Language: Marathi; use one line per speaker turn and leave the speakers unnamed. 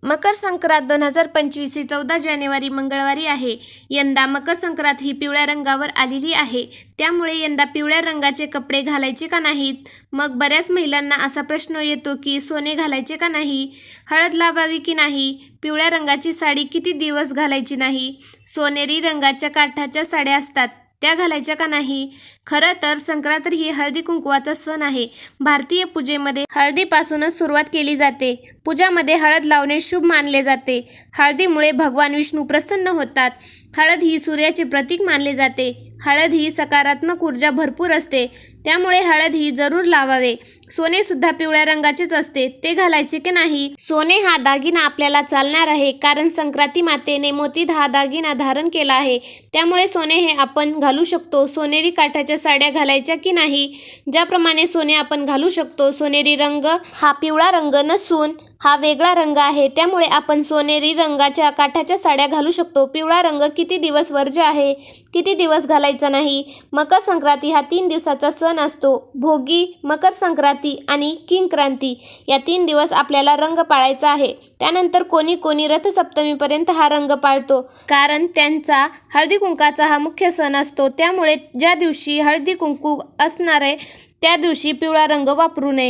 मकर संक्रांत 2025 ही 14 जानेवारी मंगळवारी आहे. यंदा मकर संक्रांत ही पिवळ्या रंगावर आलेली आहे. त्यामुळे यंदा पिवळ्या रंगाचे कपडे घालायचे का नाहीत? मग बऱ्याच महिलांना असा प्रश्न येतो की सोने घालायचे का नाही? हळद लावावी की नाही? पिवळ्या रंगाची साडी किती दिवस घालायची नाही? सोनेरी रंगाच्या काठाच्या साड्या असतात त्या घालायच्या का नाही? खरं तर संक्रांत ही हळदी कुंकवाचा सण आहे. भारतीय पूजेमध्ये हळदीपासूनच सुरुवात केली जाते. पूजामध्ये हळद लावणे शुभ मानले जाते. हळदीमुळे भगवान विष्णू प्रसन्न होतात. हळद ही सूर्याचे प्रतीक मानले जाते. हळद ही सकारात्मक ऊर्जा भरपूर असते. त्यामुळे हळद ही जरूर लावावे. सोने सुद्धा पिवळ्या रंगाचेच असते, ते घालायचे की नाही? सोने हा दागिना आपल्याला चालणार आहे, कारण संक्रांती मातेने मोतीत हा दागिना धारण केला आहे. त्यामुळे सोने हे आपण घालू शकतो. सोनेरी काठाच्या साड्या घालायच्या की नाही? ज्याप्रमाणे सोने आपण घालू शकतो, सोनेरी रंग हा पिवळा रंग नसून हा वेगळा रंग आहे. त्यामुळे आपण सोनेरी रंगाच्या काठाच्या साड्या घालू शकतो. पिवळा रंग किती दिवस वर्ज्य आहे, किती दिवस घालायचा नाही? मकर संक्रांती हा 3 दिवसाचा सण असतो. भोगी, मकर संक्रांती आणि किंक्रांती या 3 दिवस आपल्याला रंग पाळायचा आहे. त्यानंतर कोणी कोणी रथसप्तमीपर्यंत हा रंग पाळतो, कारण त्यांचा हळदी कुंकाचा हा मुख्य सण असतो. त्यामुळे ज्या दिवशी हळदी कुंकू असणार आहे त्या दिवशी पिवळा रंग वापरू नये.